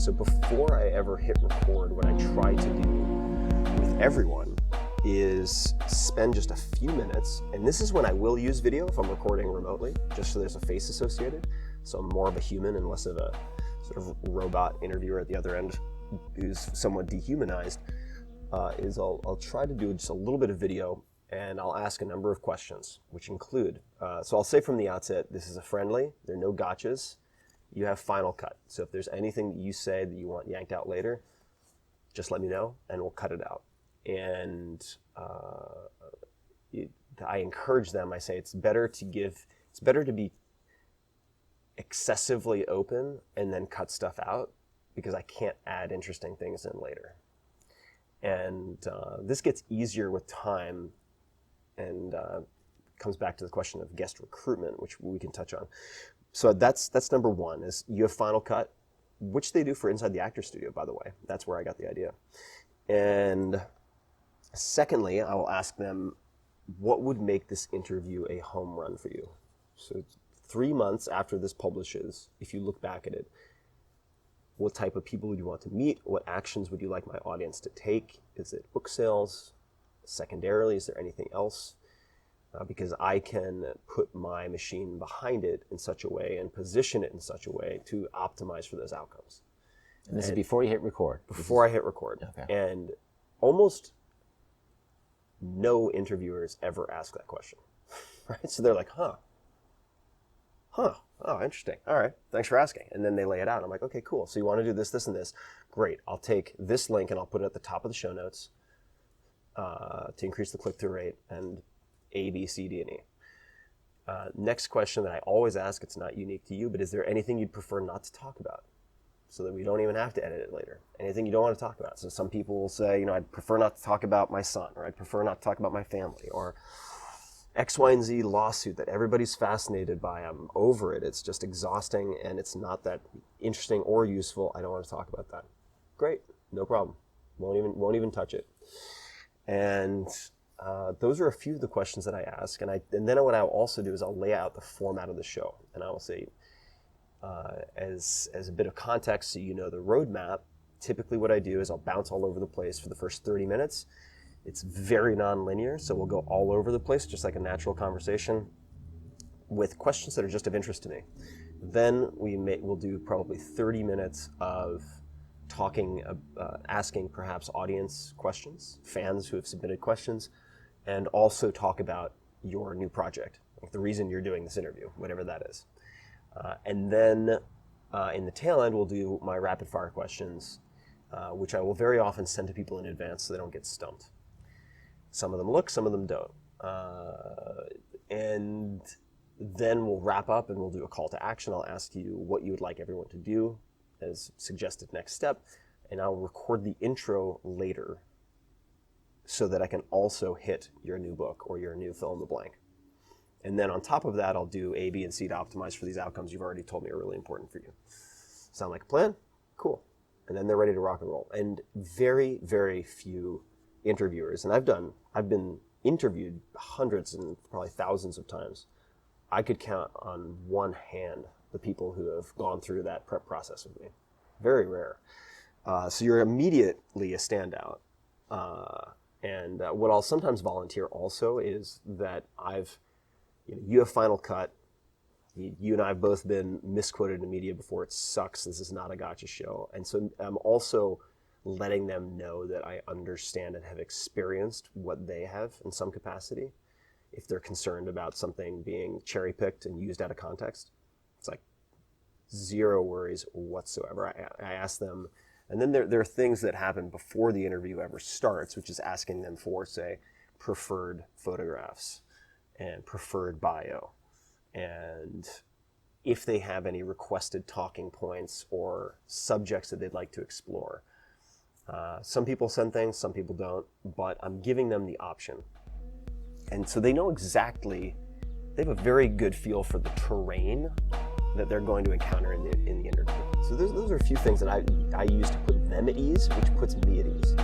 So before I ever hit record, what I try to do with everyone is spend just a few minutes, and this is when I will use video if I'm recording remotely, just so there's a face associated. So I'm more of a human and less of a sort of robot interviewer at the other end who's somewhat dehumanized, I'll try to do just a little bit of video, and I'll ask a number of questions, which include, so I'll say from the outset, this is a friendly, there are no gotchas, you have final cut. So if there's anything that you say that you want yanked out later, just let me know and we'll cut it out. And I encourage them, I say it's better to be excessively open and then cut stuff out, because I can't add interesting things in later. And this gets easier with time, and comes back to the question of guest recruitment, which we can touch on. So that's number one, is you have final cut, which they do for Inside the Actor Studio, by the way. That's where I got the idea. And secondly, I will ask them, what would make this interview a home run for you? So 3 months after this publishes, if you look back at it, what type of people would you want to meet? What actions would you like my audience to take? Is it book sales? Secondarily, is there anything else? Because I can put my machine behind it in such a way and position it in such a way to optimize for those outcomes. And this is before you hit record? Before I hit record. Okay. And almost no interviewers ever ask that question, right? So they're like, oh, interesting. All right, thanks for asking. And then they lay it out. I'm like, okay, cool. So you want to do this, this, and this. Great. I'll take this link and I'll put it at the top of the show notes to increase the click-through rate, and A, B, C, D, and E. Next question that I always ask, it's not unique to you, but is there anything you'd prefer not to talk about, so that we don't even have to edit it later? Anything you don't want to talk about. So some people will say, I'd prefer not to talk about my son, or I'd prefer not to talk about my family, or X, Y, and Z lawsuit that everybody's fascinated by. I'm over it. It's just exhausting, and it's not that interesting or useful. I don't want to talk about that. Great, no problem. Won't even touch it. And those are a few of the questions that I ask. And then what I'll also do is I'll lay out the format of the show, and I will say, as a bit of context, so you know the roadmap. Typically, what I do is I'll bounce all over the place for the first 30 minutes. It's very non-linear, so we'll go all over the place, just like a natural conversation, with questions that are just of interest to me. Then we'll do probably 30 minutes of talking, asking perhaps audience questions, fans who have submitted questions, and also talk about your new project, like the reason you're doing this interview, whatever that is. And then in the tail end, we'll do my rapid fire questions, which I will very often send to people in advance so they don't get stumped. Some of them look, some of them don't. And then we'll wrap up and we'll do a call to action. I'll ask you what you would like everyone to do as suggested next step, and I'll record the intro later so that I can also hit your new book or your new fill in the blank. And then on top of that, I'll do A, B, and C to optimize for these outcomes you've already told me are really important for you. Sound like a plan? Cool. And then they're ready to rock and roll. And very, very few interviewers, and I've been interviewed hundreds and probably thousands of times. I could count on one hand the people who have gone through that prep process with me. Very rare. So you're immediately a standout. And what I'll sometimes volunteer also is that you have final cut. You and I have both been misquoted in media before. It sucks. This is not a gotcha show. And so I'm also letting them know that I understand and have experienced what they have in some capacity. If they're concerned about something being cherry-picked and used out of context, it's like zero worries whatsoever. I ask them, and then there are things that happen before the interview ever starts, which is asking them for, say, preferred photographs and preferred bio, and if they have any requested talking points or subjects that they'd like to explore. Some people send things, some people don't, but I'm giving them the option. And so they know exactly, they have a very good feel for the terrain that they're going to encounter in the interview. So those are a few things that I use to put them at ease, which puts me at ease.